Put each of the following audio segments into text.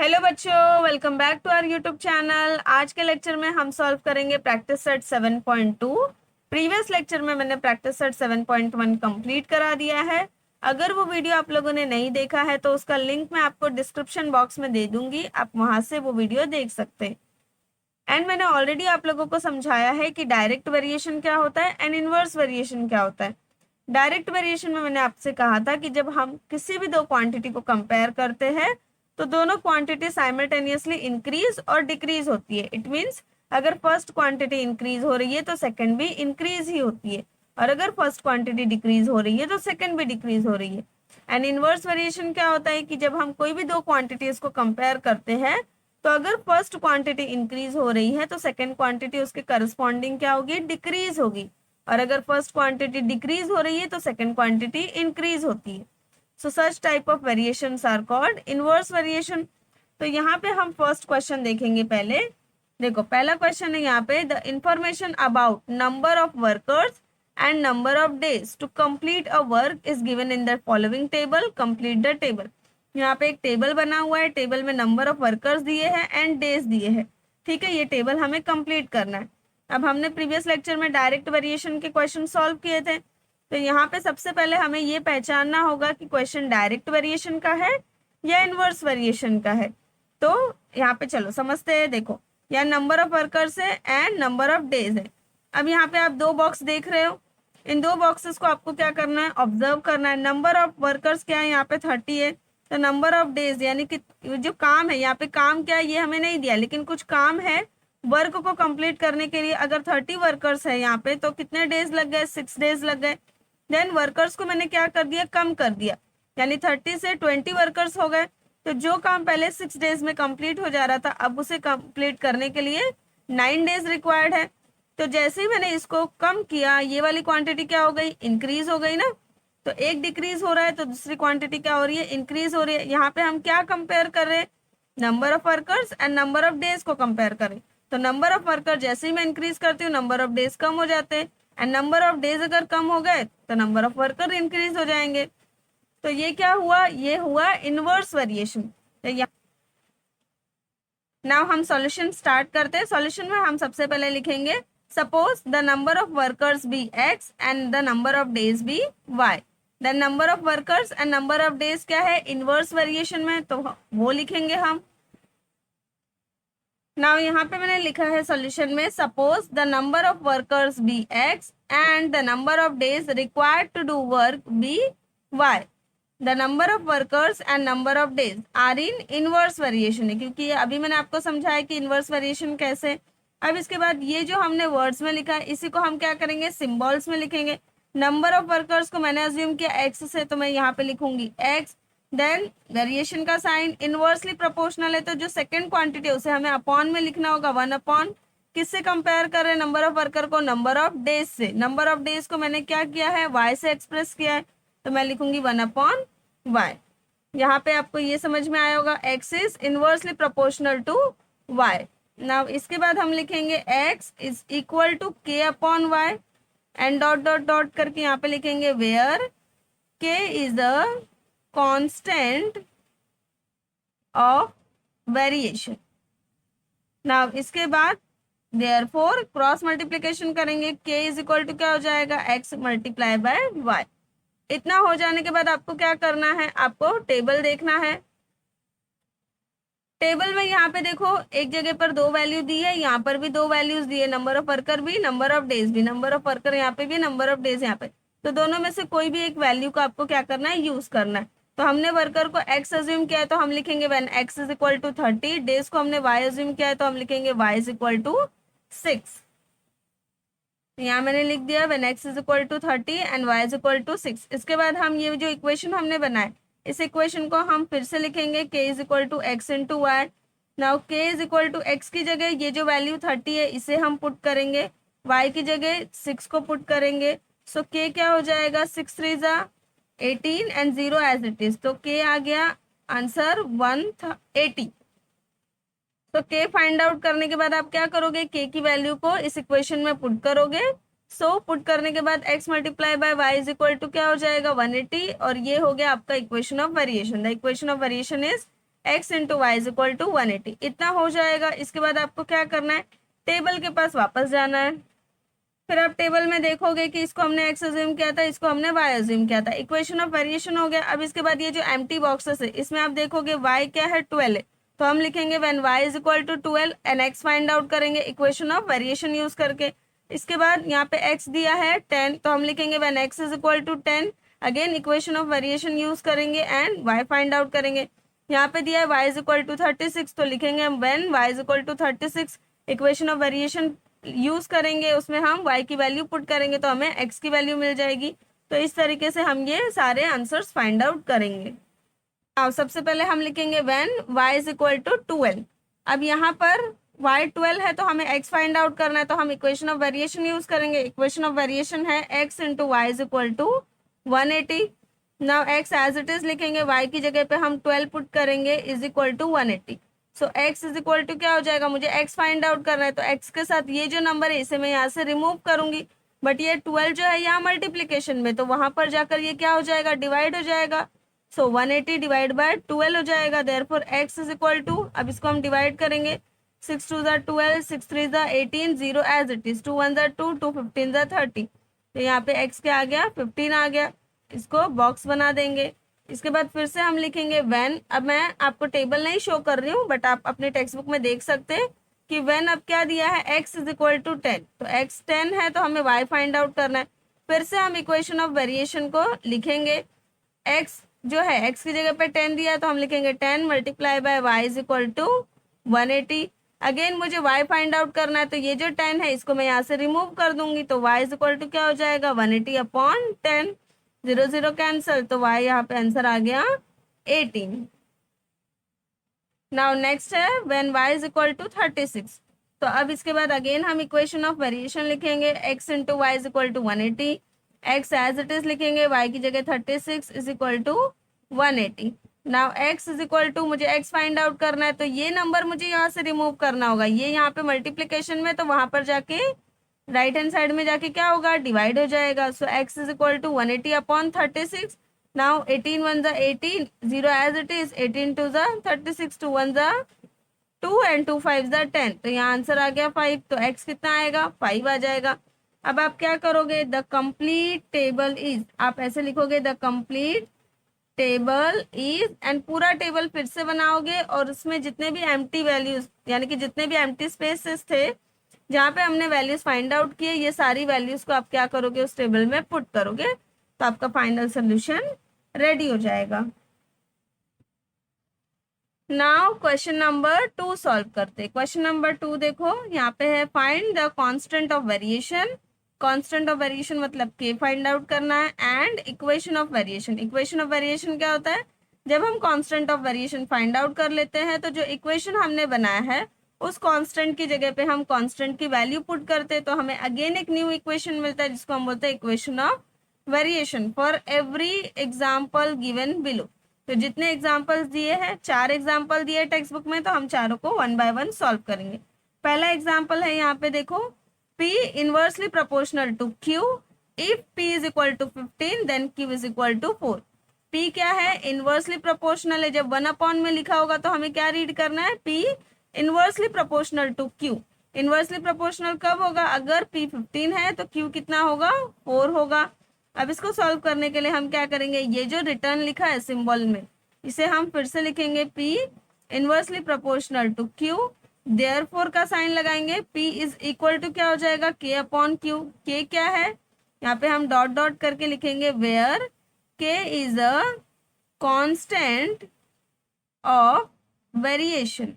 Hello बच्चों, welcome back to our YouTube channel. आज के लेक्चर में हम सॉल्व करेंगे प्रैक्टिस सेट 7.2। प्रीवियस लेक्चर में मैंने प्रैक्टिस सेट 7.1 कंप्लीट करा दिया है। अगर वो वीडियो आप लोगों ने नहीं देखा है तो उसका लिंक मैं आपको डिस्क्रिप्शन बॉक्स में दे दूंगी, आप वहां से वो वीडियो देख सकते हैं। एंड मैंने ऑलरेडी आप लोगों को समझाया है कि डायरेक्ट वेरिएशन क्या होता है एंड इनवर्स वेरिएशन क्या होता है। डायरेक्ट वेरिएशन में मैंने आपसे कहा था कि जब हम किसी भी दो क्वांटिटी को कंपेयर करते हैं तो दोनों क्वांटिटी साइमल्टेनियसली इंक्रीज और डिक्रीज होती है। इट मीन्स अगर फर्स्ट क्वांटिटी इंक्रीज हो रही है तो सेकंड भी इंक्रीज ही होती है, और अगर फर्स्ट क्वांटिटी डिक्रीज हो रही है तो सेकंड भी डिक्रीज हो रही है। एंड इनवर्स वेरिएशन क्या होता है कि जब हम कोई भी दो क्वांटिटीज को कंपेयर करते हैं तो अगर फर्स्ट क्वांटिटी इंक्रीज हो रही है तो सेकंड क्वांटिटी उसके करस्पॉन्डिंग क्या होगी, डिक्रीज होगी, और अगर फर्स्ट क्वांटिटी डिक्रीज हो रही है तो सेकंड क्वांटिटी इंक्रीज होती है। So such type of variations are called inverse variation. तो यहाँ पे हम फर्स्ट क्वेश्चन देखेंगे। पहले देखो, पहला क्वेश्चन है यहाँ पे, the information about number of workers and number of days to complete a work is given in the following table, complete the table. यहाँ पे एक टेबल बना हुआ है, टेबल में नंबर ऑफ वर्कर्स दिए हैं एंड डेज दिए हैं। ठीक है, ये टेबल हमें कंप्लीट करना है। अब हमने प्रीवियस लेक्चर में डायरेक्ट वेरिएशन के क्वेश्चन सॉल्व किए थे, तो यहाँ पे सबसे पहले हमें ये पहचानना होगा कि क्वेश्चन डायरेक्ट वेरिएशन का है या इनवर्स वेरिएशन का है। तो यहाँ पे चलो समझते हैं। देखो, यहाँ नंबर ऑफ वर्कर्स है एंड नंबर ऑफ डेज है। अब यहाँ पे आप दो बॉक्स देख रहे हो, इन दो बॉक्सेस को आपको क्या करना है, ऑब्जर्व करना है। नंबर ऑफ वर्कर्स क्या है, यहाँ पे 30 है। तो नंबर ऑफ डेज यानी कि जो काम है, यहाँ पे काम क्या है ये हमें नहीं दिया, लेकिन कुछ काम है वर्क को कंप्लीट करने के लिए। अगर 30 वर्कर्स है यहाँ पे तो कितने डेज लग गए, 6 डेज लग गए। देन वर्कर्स को मैंने क्या कर दिया, कम कर दिया, यानी 30 से 20 वर्कर्स हो गए। तो जो काम पहले 6 डेज में कंप्लीट हो जा रहा था, अब उसे कंप्लीट करने के लिए 9 डेज रिक्वायर्ड है। तो जैसे ही मैंने इसको कम किया, ये वाली क्वांटिटी क्या हो गई, इंक्रीज हो गई ना। तो एक डिक्रीज हो रहा है तो दूसरी क्वांटिटी क्या हो रही है, इंक्रीज हो रही है। यहाँ पे हम क्या कंपेयर कर रहे हैं, number of workers and number of days को कंपेयर करें। तो नंबर ऑफ वर्कर जैसे ही मैं इंक्रीज करती हूँ, नंबर ऑफ डेज कम हो जाते हैं, एंड नंबर ऑफ डेज अगर कम हो गए तो नंबर ऑफ वर्कर इंक्रीज हो जाएंगे। तो ये क्या हुआ, ये हुआ इनवर्स वेरिएशन। तो नाउ हम सॉल्यूशन स्टार्ट करते हैं। सॉल्यूशन में हम सबसे पहले लिखेंगे, suppose the number of workers be x and the number of days be y। The number of workers and number of days क्या है, इनवर्स वेरिएशन में, तो वो लिखेंगे हम। नाउ यहाँ पे मैंने लिखा है सॉल्यूशन में, suppose the number of workers be x and the number of days required to do work be y। The number of workers and number of days are in inverse variation है, क्योंकि अभी मैंने आपको समझाया कि inverse variation कैसे। अब इसके बाद ये जो हमने वर्ड्स में लिखा है, इसी को हम क्या करेंगे, सिंबल्स में लिखेंगे। नंबर ऑफ वर्कर्स को मैंने अज्यूम किया एक्स से, तो मैं यहाँ पे लिखूंगी एक्स। देन वेरिएशन का साइन इनवर्सली प्रोपोर्शनल है, तो जो सेकंड क्वांटिटी है उसे हमें अपॉन में लिखना होगा, 1 अपॉन। किससे कंपेयर कर रहे हैं, नंबर ऑफ वर्कर को नंबर ऑफ डेज से। नंबर ऑफ डेज को मैंने क्या किया है, y से एक्सप्रेस किया है, तो मैं लिखूंगी 1 अपॉन y। यहाँ पे आपको ये समझ में आया होगा, x is inversely proportional to y। Now इसके बाद हम लिखेंगे x is equal to k upon y, and dot dot dot करके यहाँ पे लिखेंगे where k is the constant of variation. Now इसके बाद देयरफॉर क्रॉस मल्टीप्लिकेशन करेंगे, k इज इक्वल टू क्या हो जाएगा, x मल्टीप्लाई बाय y। इतना हो जाने के बाद आपको क्या करना है, आपको टेबल देखना है। टेबल में यहाँ पे देखो, एक जगह पर दो वैल्यू दी है, यहाँ पर भी दो वैल्यूज दी है, नंबर ऑफ वर्कर भी, नंबर ऑफ डेज भी। नंबर ऑफ वर्कर यहाँ पे भी, नंबर ऑफ डेज यहाँ पे। तो दोनों में से कोई भी एक वैल्यू को आपको क्या करना है, यूज करना है। तो हमने वर्कर को x अज्यूम किया है, तो हम लिखेंगे when x is equal to 30। Days को हमने y अज्यूम किया है, तो हम लिखेंगे y इज इक्वल टू 6। यहाँ मैंने लिख दिया when x is equal to 30 and y is equal to 6। इसके बाद हम ये जो इक्वेशन हमने बनाए, इस इक्वेशन को हम फिर से लिखेंगे, k is equal to x into y. Now k is equal to x की जगह ये जो वैल्यू 30 है इसे हम पुट करेंगे, y की जगह 6 को पुट करेंगे। सो k क्या हो जाएगा, 6 3 जा 18 एंड 0 एज इट इज। तो k आ गया आंसर 180। तो k फाइंड आउट करने के बाद आप क्या करोगे, k की वैल्यू को इस इक्वेशन में पुट करोगे। सो पुट करने के बाद x multiply by y is equal to क्या हो जाएगा, 180, और ये हो गया आपका equation of variation. The equation of variation is x into y is equal to 180, इतना हो जाएगा। इसके बाद आपको क्या करना है, टेबल के पास वापस जाना है। फिर आप टेबल में देखोगे कि इसको हमने x अज्यूम किया था, इसको हमने y अज्यूम किया था, इक्वेशन ऑफ वेरिएशन हो गया। अब इसके बाद ये जो एम्प्टी बॉक्सेस है इसमें आप देखोगे y क्या है, 12 है, तो हम लिखेंगे when y is equal to 12 and x find out करेंगे इक्वेशन ऑफ वेरिएशन यूज करके। इसके बाद यहाँ पे x दिया है 10, तो हम लिखेंगे when x is equal to 10, again equation of variation use करेंगे एंड y फाइंड आउट करेंगे। यहाँ पे दिया है y इज इक्वल टू 36, तो लिखेंगे हम when y is equal to 36, equation of variation use करेंगे, उसमें हम y की वैल्यू पुट करेंगे तो हमें x की वैल्यू मिल जाएगी। तो इस तरीके से हम ये सारे आंसर्स फाइंड आउट करेंगे। अब सबसे पहले हम लिखेंगे when y is equal to 12। अब यहाँ पर y 12 है तो हमें x फाइंड आउट करना है, तो हम इक्वेशन ऑफ वेरिएशन यूज करेंगे। इक्वेशन ऑफ वेरिएशन है x into y is equal to 180। Now x as it is लिखेंगे, y की जगह पे हम 12 पुट करेंगे is equal to 180। So x is equal to क्या हो जाएगा, मुझे x फाइंड आउट करना है, तो x के साथ ये जो नंबर है इसे मैं यहाँ से रिमूव करूंगी, बट ये 12 जो है यहाँ मल्टीप्लीकेशन में, तो वहां पर जाकर ये क्या हो जाएगा, डिवाइड हो जाएगा। सो 180 डिवाइड बाय 12 हो जाएगा, therefore x is equal to, अब इसको हम डिवाइड करेंगे, 6 2 12, 6 3 18, 0 एज इट इज, 2 1 2, 2 15 30, तो यहाँ पे x क्या आ गया, 15 आ गया। इसको बॉक्स बना देंगे। इसके बाद फिर से हम लिखेंगे व्हेन, अब मैं आपको टेबल नहीं शो कर रही हूँ बट आप अपने टेक्स्ट बुक में देख सकते हैं कि व्हेन अब क्या दिया है, x इज इक्वल टू 10, तो x 10 है तो हमें y फाइंड आउट करना है। फिर से हम इक्वेशन ऑफ वेरिएशन को लिखेंगे, x जो है x की जगह पे 10 दिया है तो हम लिखेंगे 10 multiply by y is equal to 180। Again मुझे y फाइंड आउट करना है, तो ये जो 10 है इसको मैं यहाँ से रिमूव कर दूंगी, तो y इज इक्वल टू क्या हो जाएगा, 180 अपॉन 10, 0 0 कैंसल, तो y यहाँ पे आंसर आ गया 18। नाउ नेक्स्ट है when y is equal to 36, तो अब इसके बाद अगेन हम इक्वेशन ऑफ वेरिएशन लिखेंगे, x into y is equal to 180, x as it is लिखेंगे, y की जगह 36 is equal to 180। Now x is equal to, मुझे x फाइंड आउट करना है, तो ये नंबर मुझे यहाँ से रिमूव करना होगा, ये यहाँ पे मल्टीप्लीकेशन में, तो वहां पर जाके राइट हैंड साइड में जाके क्या होगा, डिवाइड हो जाएगा। So x is equal to 180 upon 36। नाउ 18 1 18, 0 एज इट इज, 18 2 36, 2 1 2 एंड 2 5 10, तो यहाँ आंसर आ गया 5, तो x कितना आएगा, 5 आ जाएगा। अब आप क्या करोगे, द कंप्लीट टेबल इज, आप ऐसे लिखोगे the complete table is, and पूरा टेबल फिर से बनाओगे और उसमें जितने भी एम्प्टी वैल्यूज यानी कि जितने भी एम्प्टी स्पेसेस थे जहाँ पे हमने वैल्यूज फाइंड आउट किए, ये सारी वैल्यूज को आप क्या करोगे, उस टेबल में पुट करोगे, तो आपका फाइनल सोल्यूशन रेडी हो जाएगा। नाउ क्वेश्चन नंबर 2 सॉल्व करते। क्वेश्चन नंबर 2 देखो, यहाँ पे है find the constant of variation. Constant of variation मतलब k फाइंड आउट करना है, and equation of variation. Equation of variation क्या होता है, जब हम constant of variation find out कर लेते हैं तो जो इक्वेशन हमने बनाया है उस कांस्टेंट की जगह पे हम कांस्टेंट की वैल्यू पुट करते हैं, तो हमें अगेन एक न्यू इक्वेशन मिलता है जिसको हम बोलते हैं equation of variation for every example given below. तो जितने एग्जाम्पल्स दिए हैं, 4 एग्जाम्पल दिए हैं टेक्स्ट बुक में, तो हम चारों को 1 बाय 1 सॉल्व करेंगे। पहला एग्जाम्पल है यहाँ पे देखो, P inversely proportional to Q if P is equal to 15 then Q is equal to 4। P क्या है, इनवर्सली प्रोपोर्शनल है, जब 1 अपॉन में लिखा होगा तो हमें क्या रीड करना है, P inversely proportional to Q। Inversely proportional कब होगा, अगर P 15 है तो Q कितना होगा, 4 होगा। अब इसको सॉल्व करने के लिए हम क्या करेंगे, ये जो रिटर्न लिखा है सिंबल में, इसे हम फिर से लिखेंगे P inversely proportional to Q, therefore का साइन लगाएंगे, P इज इक्वल टू क्या हो जाएगा, K अपॉन Q। K क्या है, यहाँ पे हम डॉट डॉट करके लिखेंगे, where K is a constant of variation,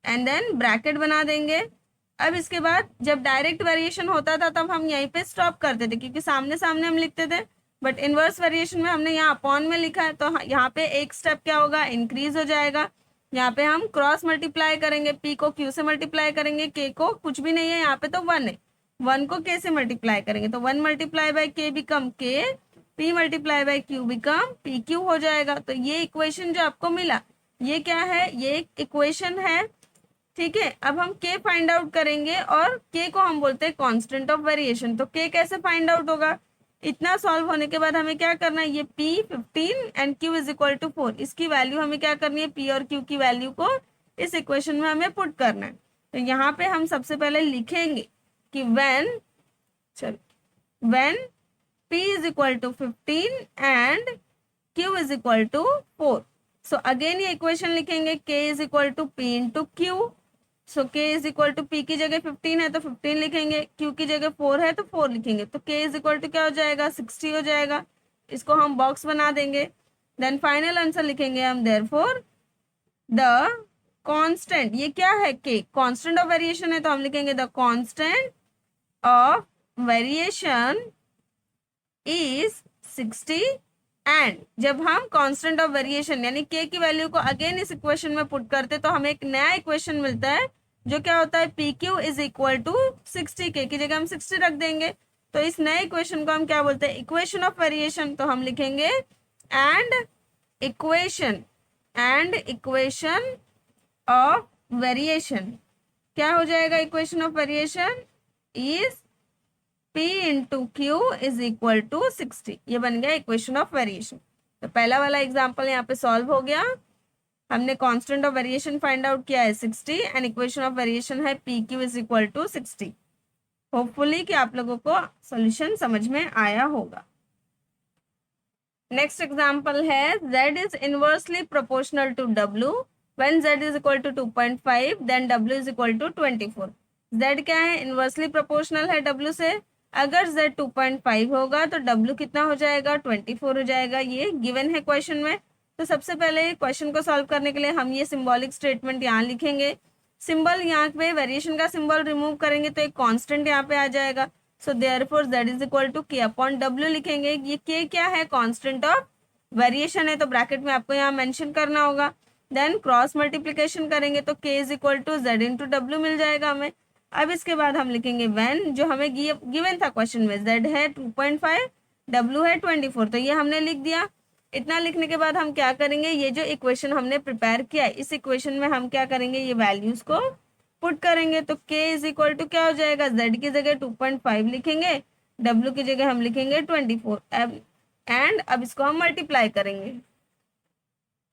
and then bracket बना देंगे। अब इसके बाद जब डायरेक्ट वेरिएशन होता था तब हम यहीं पे स्टॉप करते थे क्योंकि सामने सामने हम लिखते थे, बट इनवर्स वेरिएशन में हमने यहाँ अपॉन में लिखा है, तो यहाँ पे एक स्टेप क्या होगा, इंक्रीज हो जाएगा। यहाँ पे हम क्रॉस मल्टीप्लाई करेंगे, P को Q से मल्टीप्लाई करेंगे, K को कुछ भी नहीं है यहाँ पे तो 1 है, 1 को K से मल्टीप्लाई करेंगे, तो 1 multiply by K become K, P multiply by Q become PQ हो जाएगा। तो ये इक्वेशन जो आपको मिला ये क्या है, ये एक इक्वेशन है, ठीक है। अब हम K फाइंड आउट करेंगे और K को हम बोलते हैं कांस्टेंट ऑफ वेरिएशन। तो K कैसे फाइंड आउट होगा, इतना सॉल्व होने के बाद हमें क्या करना है, ये P 15 and Q is equal to 4, इसकी वैल्यू हमें क्या करनी है, P और Q की वैल्यू को इस इक्वेशन में हमें पुट करना है। तो यहाँ पे हम सबसे पहले लिखेंगे कि when P is equal to 15 and Q is equal to 4, so again ये इक्वेशन लिखेंगे K is equal to P into Q, so K is equal to P की जगह 15 है तो 15 लिखेंगे, Q की जगह 4 है तो 4 लिखेंगे, तो K इज इक्वल टू क्या हो जाएगा, 60 हो जाएगा। इसको हम बॉक्स बना देंगे। देन फाइनल आंसर लिखेंगे हम, देयरफॉर द कांस्टेंट, ये क्या है, K कांस्टेंट ऑफ वेरिएशन है, तो हम लिखेंगे the constant of variation is 60 and जब हम कांस्टेंट ऑफ वेरिएशन यानी K की वैल्यू को अगेन इस इक्वेशन में पुट करते तो हमें एक नया इक्वेशन मिलता है जो क्या होता है, PQ is equal to 60, K की जगह हम 60 रख देंगे। तो इस नए इक्वेशन को हम क्या बोलते हैं, इक्वेशन ऑफ वेरिएशन। तो हम लिखेंगे एंड इक्वेशन ऑफ वेरिएशन क्या हो जाएगा, equation of variation is P into Q is equal to 60, ये बन गया इक्वेशन ऑफ वेरिएशन। तो पहला वाला एग्जाम्पल यहाँ पे सॉल्व हो गया, हमने constant of variation find out किया है 60 एंड इक्वेशन ऑफ वेरिएशन है PQ is equal to 60। Hopefully कि आप लोगों को सॉल्यूशन समझ में आया होगा। नेक्स्ट एग्जाम्पल है Z is inversely proportional to W when Z is equal to 2.5 then W is equal to 24। Z क्या है, इनवर्सली प्रोपोर्शनल है W से, अगर Z 2.5 होगा तो W कितना हो जाएगा, 24 हो जाएगा। ये गिवन है क्वेश्चन में। तो सबसे पहले क्वेश्चन को सॉल्व करने के लिए हम ये सिंबॉलिक स्टेटमेंट यहाँ लिखेंगे। सिंबल यहाँ पे वेरिएशन का सिंबल रिमूव करेंगे तो एक कांस्टेंट यहाँ पे आ जाएगा। So therefore Z is equal to K upon W लिखेंगे। ये K क्या है, कांस्टेंट ऑफ वेरिएशन है, तो ब्रैकेट में आपको यहाँ मेंशन करना होगा। देन क्रॉस मल्टीप्लीकेशन करेंगे तो K is equal to Z into W मिल जाएगा हमें। अब इसके बाद हम लिखेंगे व्हेन, जो हमें गिवन था क्वेश्चन में, Z है 2.5, W है 24, तो ये हमने लिख दिया। इतना लिखने के बाद हम क्या करेंगे, ये जो इक्वेशन हमने प्रिपेयर किया है इस इक्वेशन में हम क्या करेंगे, ये वैल्यूज को पुट करेंगे। तो K इज इक्वल टू क्या हो जाएगा, Z की जगह 2.5 लिखेंगे, W की जगह हम लिखेंगे 24 एंड अब इसको हम मल्टीप्लाई करेंगे।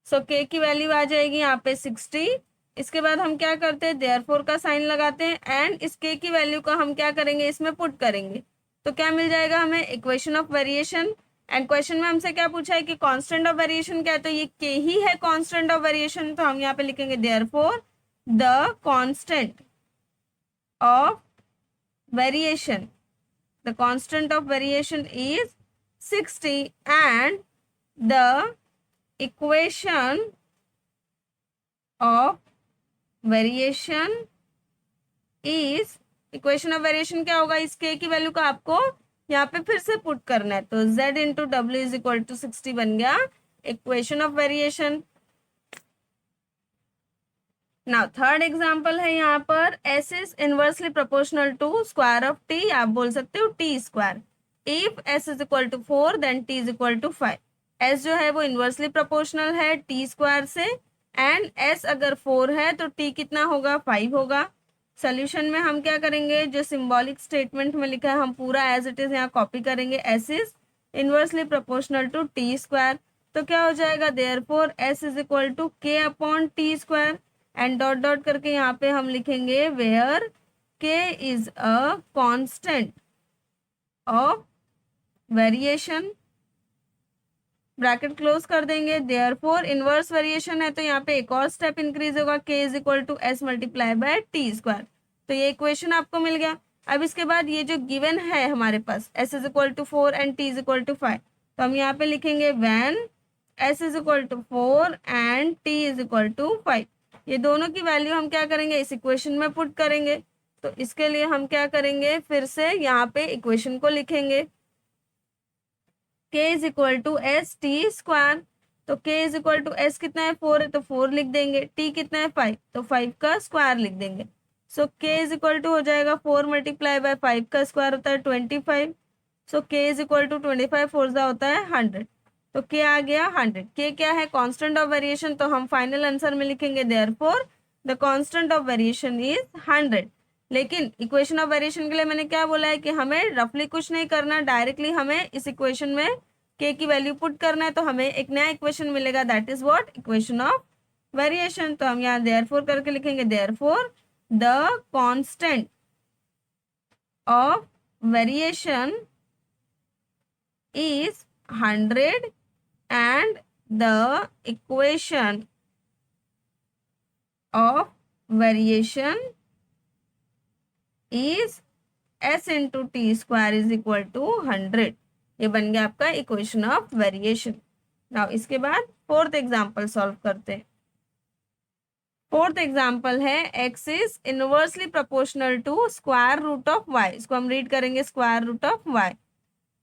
सो K की वैल्यू आ जाएगी यहाँ पे 60। इसके बाद हम क्या करते हैं, देयरफॉर का साइन लगाते हैं एंड इस K की वैल्यू को हम क्या करेंगे, इसमें पुट करेंगे। तो क्या मिल जाएगा हमें, equation of variation. And question में हमसे क्या पूछा है कि कांस्टेंट ऑफ वेरिएशन क्या है, तो ये K ही है कांस्टेंट ऑफ वेरिएशन। तो हम यहाँ पे लिखेंगे therefore the constant of variation, the constant of variation is 60 and the equation of variation is, equation of variation क्या होगा, इस K की वैल्यू को आपको यहाँ पे फिर से पुट करना है। तो Z into W is equal to 60 बन गया equation of variation. Now third example है यहाँ पर, S is inversely proportional to square of T, आप बोल सकते हो T square. If S is equal to 4 then T is equal to 5। S जो है वो इनवर्सली प्रोपोर्शनल है T स्क्वायर से एंड S अगर 4 है तो T कितना होगा, 5 होगा। सोल्यूशन में हम क्या करेंगे, जो सिंबॉलिक स्टेटमेंट में लिखा है हम पूरा एज इट इज यहाँ कॉपी करेंगे। S is inversely proportional to T square, तो क्या हो जाएगा, therefore S is equal to K upon T square and dot dot करके यहाँ पे हम लिखेंगे where K is a constant of variation, bracket close कर देंगे। देयरफॉर इनवर्स वेरिएशन है तो यहाँ पे एक और स्टेप इंक्रीज होगा, K is equal to S multiply by T square. तो ये इक्वेशन आपको मिल गया। अब इसके बाद ये जो गिवन है हमारे पास S is equal to 4 and T is equal to 5, तो हम यहाँ पे लिखेंगे when S is equal to 4 and T is equal to 5। ये दोनों की वैल्यू हम क्या करेंगे, इस इक्वेशन में पुट करेंगे। तो इसके लिए हम क्या करेंगे, फिर से यहाँ पे इक्वेशन को लिखेंगे, K is equal to S T square. तो K is equal to S कितना है, 4 है तो 4 लिख देंगे, T कितना है 5, तो 5 का स्क्वायर लिख देंगे। सो K इज इक्वल टू हो जाएगा 4 मल्टीप्लाई बाय 5 का स्क्वायर होता है 25। सो K इज इक्वल टू 25 4 होता है 100, तो K आ गया 100। K क्या है, कांस्टेंट ऑफ वेरिएशन, तो हम फाइनल आंसर में लिखेंगे therefore the constant of variation is 100। लेकिन इक्वेशन ऑफ वेरिएशन के लिए मैंने क्या बोला है कि हमें रफली कुछ नहीं करना, डायरेक्टली हमें इस इक्वेशन में k की वैल्यू पुट करना है, तो हमें एक नया इक्वेशन मिलेगा, that is what, equation of variation. तो हम यहाँ देयरफॉर करके लिखेंगे, therefore the constant of variation is 100 and the equation of variation is s into t square is equal to 100। ये बन गया आपका इक्वेशन ऑफ वेरिएशन। नाउ इसके बाद फोर्थ एग्जांपल सॉल्व करते हैं। फोर्थ एग्जांपल है x is inversely proportional to square root of y। इसको हम रीड करेंगे square root of y।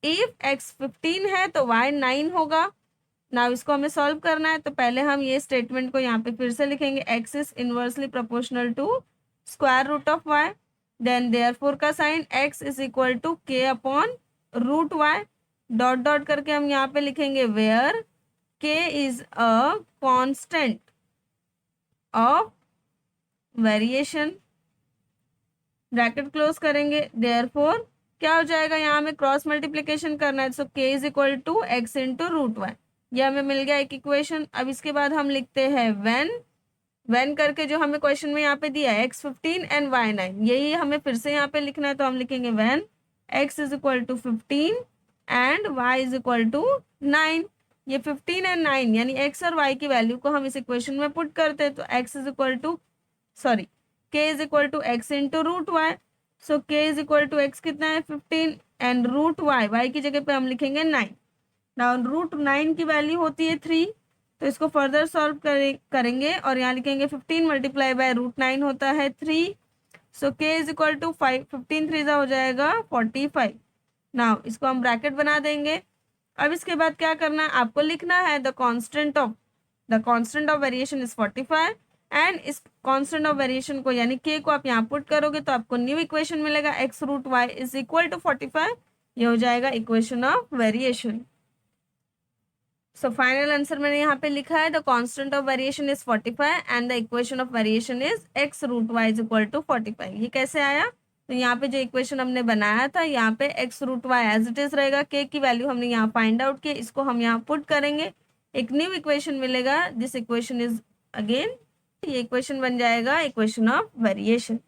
If x 15 है तो y 9 होगा। नाउ इसको हमें सॉल्व करना है, तो पहले हम ये स्टेटमेंट को यहाँ पे फिर से लिखेंगे, x is inversely proportional to square root of y, then therefore का sign x is equal to k upon root y, dot dot करके हम यहाँ पे लिखेंगे where k is a constant of variation, bracket close करेंगे। Therefore क्या हो जाएगा, यहाँ हमें क्रॉस मल्टीप्लीकेशन करना है, so k is equal to x into root y. ये हमें मिल गया एक इक्वेशन। अब इसके बाद हम लिखते हैं व्हेन करके जो हमें क्वेश्चन में यहाँ पे दिया है x 15 एंड y 9, यही हमें फिर से यहाँ पे लिखना है, तो हम लिखेंगे when x is equal to 15 and y is equal to 9। ये 15 एंड 9 यानी x और y की वैल्यू को हम इस इक्वेशन में पुट करते हैं, तो x is equal to k is equal to x into root y. So k is equal to x कितना है 15 एंड रूट y की जगह पे हम लिखेंगे 9। नाउ रूट 9 की वैल्यू होती है 3, तो इसको फर्दर सॉल्व करेंगे और यहाँ लिखेंगे 15 मल्टीप्लाई बाय रूट 9 होता है 3। सो k इज इक्वल टू 5, 15 3 हो जाएगा 45। नाउ इसको हम ब्रैकेट बना देंगे। अब इसके बाद क्या करना है, आपको लिखना है the constant of variation is 45 and इस कांस्टेंट ऑफ वेरिएशन को यानी k को आप यहाँ पुट करोगे तो आपको न्यू इक्वेशन मिलेगा, x root y is equal to 45। ये हो जाएगा equation of variation. So final answer मैंने यहाँ पे लिखा है the constant of variation is 45 and the equation of variation is x root y is equal to 45। ये कैसे आया, तो यहाँ पे जो इक्वेशन हमने बनाया था यहाँ पे x root y as it is रहेगा, k की वैल्यू हमने यहाँ फाइंड आउट की, इसको हम यहाँ पुट करेंगे, एक न्यू इक्वेशन मिलेगा, दिस इक्वेशन इज अगेन, ये इक्वेशन बन जाएगा equation of variation.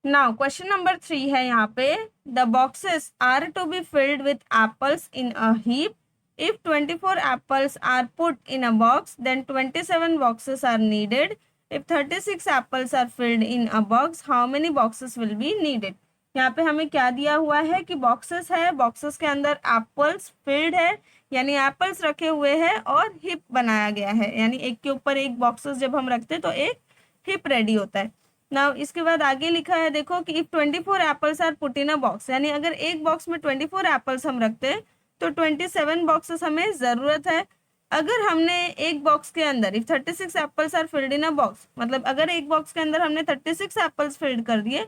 Now question number 3 है यहाँ पे, the boxes are to be filled with apples in a heap. If 24 apples are put in a box then 27 boxes are needed. If 36 apples are filled in a box how many boxes will be needed. यहाँ पे हमें क्या दिया हुआ है कि boxes है, boxes के अंदर एप्पल्स फिल्ड है यानी एप्पल्स रखे हुए हैं और हिप बनाया गया है, यानी एक के ऊपर एक बॉक्सेस जब हम रखते हैं तो एक हिप रेडी होता है। नाउ इसके बाद आगे लिखा है देखो कि if 24 apples are put in a box, यानी अगर एक बॉक्स में 24 एप्पल्स हम रखते हैं तो 27 बॉक्सेस हमें जरूरत है। अगर हमने एक बॉक्स के अंदर if 36 apples are filled in a box, मतलब अगर एक बॉक्स के अंदर हमने 36 एप्पल्स फिल्ड कर दिए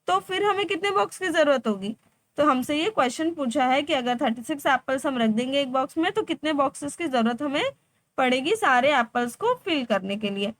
तो फिर हमें कितने बॉक्स की जरूरत होगी। तो हमसे ये क्वेश्चन पूछा है कि अगर 36 एप्पल्स हम रख देंगे एक बॉक्स में तो कितने बॉक्सेस की जरूरत हमें पड़ेगी सारे एप्पल्स को फिल करने के लिए।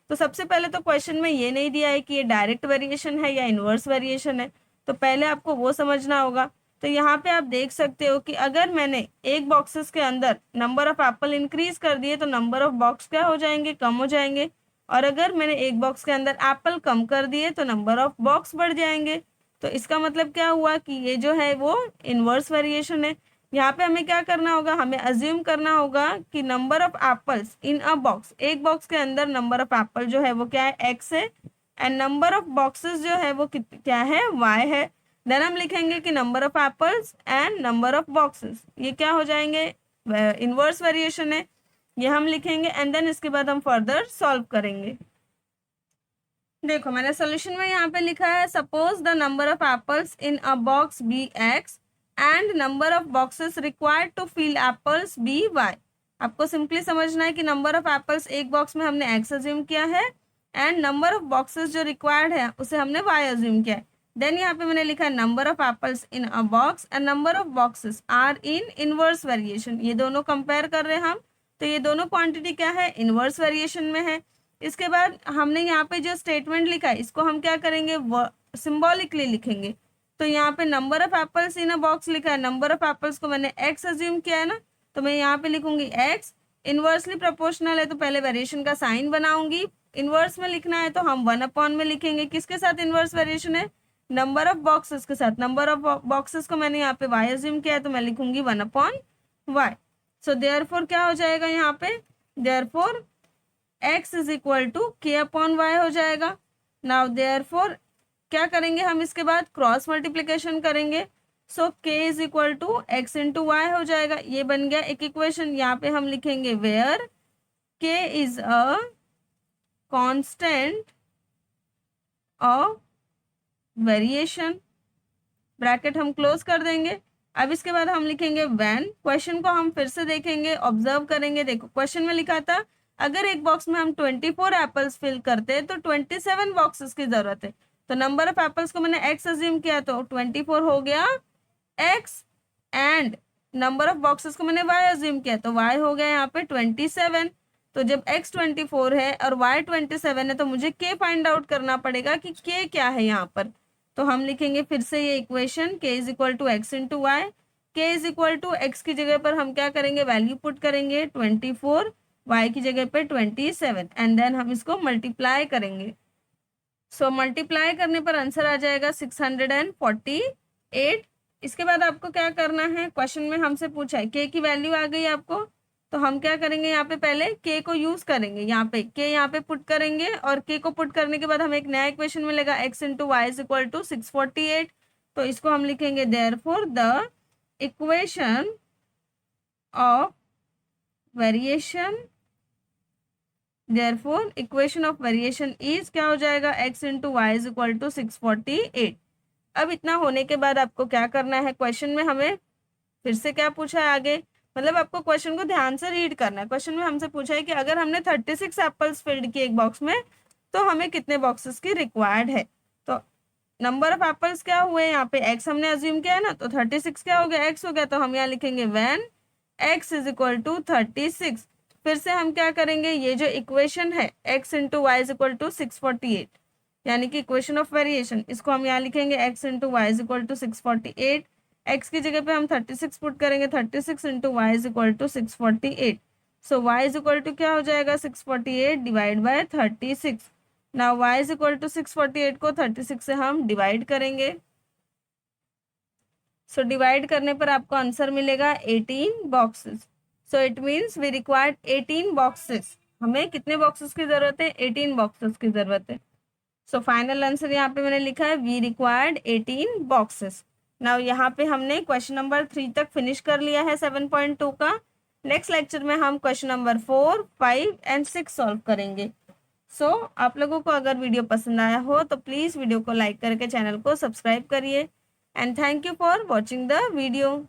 तो सबसे पहले तो क्वेश्चन में ये नहीं दिया है कि ये डायरेक्ट वेरिएशन है या इनवर्स वेरिएशन है, तो पहले आपको वो समझना होगा। तो यहाँ पे आप देख सकते हो कि अगर मैंने एक बॉक्सेस के अंदर नंबर ऑफ एप्पल इंक्रीज कर दिए तो नंबर ऑफ बॉक्स क्या हो जाएंगे, कम हो जाएंगे, और अगर मैंने एक बॉक्स के अंदर एप्पल कम कर दिए तो नंबर ऑफ बॉक्स बढ़ जाएंगे। तो इसका मतलब क्या हुआ कि ये जो है वो इनवर्स वेरिएशन है। यहाँ पे हमें क्या करना होगा, हमें अज्यूम करना होगा कि number of apples in a box, एक बॉक्स के अंदर नंबर ऑफ एप्पल जो है वो क्या है, x है, एंड नंबर ऑफ बॉक्सेस जो है वो क्या है, y है। देन हम लिखेंगे कि number of apples and number of boxes, ये क्या हो जाएंगे, इनवर्स वेरिएशन है, ये हम लिखेंगे एंड देन इसके बाद हम फर्दर सॉल्व करेंगे। देखो मैंने सोल्यूशन में यहाँ पे लिखा है, suppose the number of apples in a box be x and number of boxes required to fill apples be y। आपको सिंपली समझना है कि नंबर ऑफ एप्पल्स एक बॉक्स में हमने x अज्यूम किया है एंड नंबर ऑफ बॉक्सेस जो रिक्वायर्ड है उसे हमने y अज्यूम किया है। देन यहाँ पे मैंने लिखा है number of apples in a box and number of boxes are in inverse variation. ये दोनों कंपेयर कर रहे हैं हम, तो ये दोनों क्वांटिटी क्या है, इनवर्स वेरिएशन में है। इसके बाद हमने यहाँ पे जो स्टेटमेंट लिखा है इसको हम क्या करेंगे, सिंबॉलिकली लिखेंगे। तो यहाँ पे number of apples in a box लिखा है, नंबर ऑफ एप्पल्स को मैंने एक्स अज्यूम किया है ना, तो मैं यहाँ पे लिखूंगी एक्स। इनवर्सली प्रोपोर्शनल है तो पहले वेरिएशन का साइन बनाऊंगी, इनवर्स में लिखना है तो हम 1 में लिखेंगे। किसके साथ इनवर्स वेरिएशन है, नंबर ऑफ बॉक्सेस के साथ। नंबर ऑफ बॉक्सेस को मैंने यहाँ पे वाई अज्यूम किया है तो मैं लिखूंगी 1/y। सो देयरफॉर क्या हो जाएगा यहाँ पे, therefore x is equal to k/y हो जाएगा। नाउ देयरफॉर क्या करेंगे हम, इसके बाद क्रॉस मल्टीप्लीकेशन करेंगे। So k is equal to x into y हो जाएगा। ये बन गया एक इक्वेशन। यहाँ पे हम लिखेंगे where k is a constant of variation, bracket हम क्लोज कर देंगे। अब इसके बाद हम लिखेंगे व्हेन। क्वेश्चन को हम फिर से देखेंगे, ऑब्जर्व करेंगे। देखो क्वेश्चन में लिखा था अगर एक बॉक्स में हम 24 एप्पल्स फिल करते हैं तो 27 बॉक्सेस की जरूरत है। तो नंबर ऑफ एप्पल्स को मैंने x अज्यूम किया तो 24 हो गया x, and number of boxes को मैंने y अज्यूम किया तो y हो गया यहाँ पे 27। तो जब x 24 है और y 27 है तो मुझे k फाइंड आउट करना पड़ेगा कि k क्या है यहाँ पर। तो हम लिखेंगे फिर से ये equation k is equal to x into y. k is equal to x की जगह पर हम क्या करेंगे, वैल्यू पुट करेंगे 24, y की जगह पे 27, एंड देन हम इसको मल्टीप्लाई करेंगे। सो मल्टीप्लाई करने पर आंसर आ जाएगा 648। इसके बाद आपको क्या करना है, क्वेश्चन में हमसे पूछा है k की वैल्यू आ गई आपको, तो हम क्या करेंगे यहाँ पे पहले k को यूज करेंगे। यहाँ पे k यहाँ पे पुट करेंगे और k को पुट करने के बाद हमें एक नया इक्वेशन मिलेगा x into y is equal to 648। तो इसको हम लिखेंगे therefore the equation of variation, therefore equation of variation is क्या हो जाएगा, x into y is equal to 648। अब इतना होने के बाद आपको क्या करना है, क्वेश्चन में हमें फिर से क्या पूछा है आगे, मतलब आपको क्वेश्चन को ध्यान से रीड करना है। क्वेश्चन में हमसे पूछा है कि अगर हमने 36 एप्पल्स फिल्ड किए एक बॉक्स में तो हमें कितने बॉक्सेस की रिक्वायर्ड है। तो नंबर ऑफ एप्पल्स क्या हुए, यहाँ पे x हमने अज्यूम किया है ना, तो 36 क्या हो गया, x हो गया। तो हम यहाँ लिखेंगे when x is equal to 36। फिर से हम क्या करेंगे, ये जो इक्वेशन है x into y is equal to 648 यानी कि इक्वेशन ऑफ वेरिएशन, इसको हम यहाँ लिखेंगे x into y is equal to 648। x की जगह पे हम 36 पुट करेंगे, 36 into y is equal to 648। So y is equal to क्या हो जाएगा, 648 divide by 36। Now y is equal to 648 को 36 से हम डिवाइड करेंगे। सो डिवाइड करने पर आपको आंसर मिलेगा 18 boxes. So it means we required 18 boxes. हमें कितने बॉक्सेस की जरूरत है, 18 बॉक्सेस की जरूरत है। सो फाइनल आंसर यहाँ पे मैंने लिखा है वी रिक्वायर्ड 18 बॉक्सेस। नाउ यहाँ पे हमने क्वेश्चन नंबर 3 तक फिनिश कर लिया है 7.2 का। नेक्स्ट लेक्चर में हम क्वेश्चन नंबर 4, 5 एंड 6 सॉल्व करेंगे। सो आप लोगों को अगर वीडियो पसंद आया हो तो प्लीज़ वीडियो को लाइक करके चैनल को सब्सक्राइब करिए, and thank you for watching the video.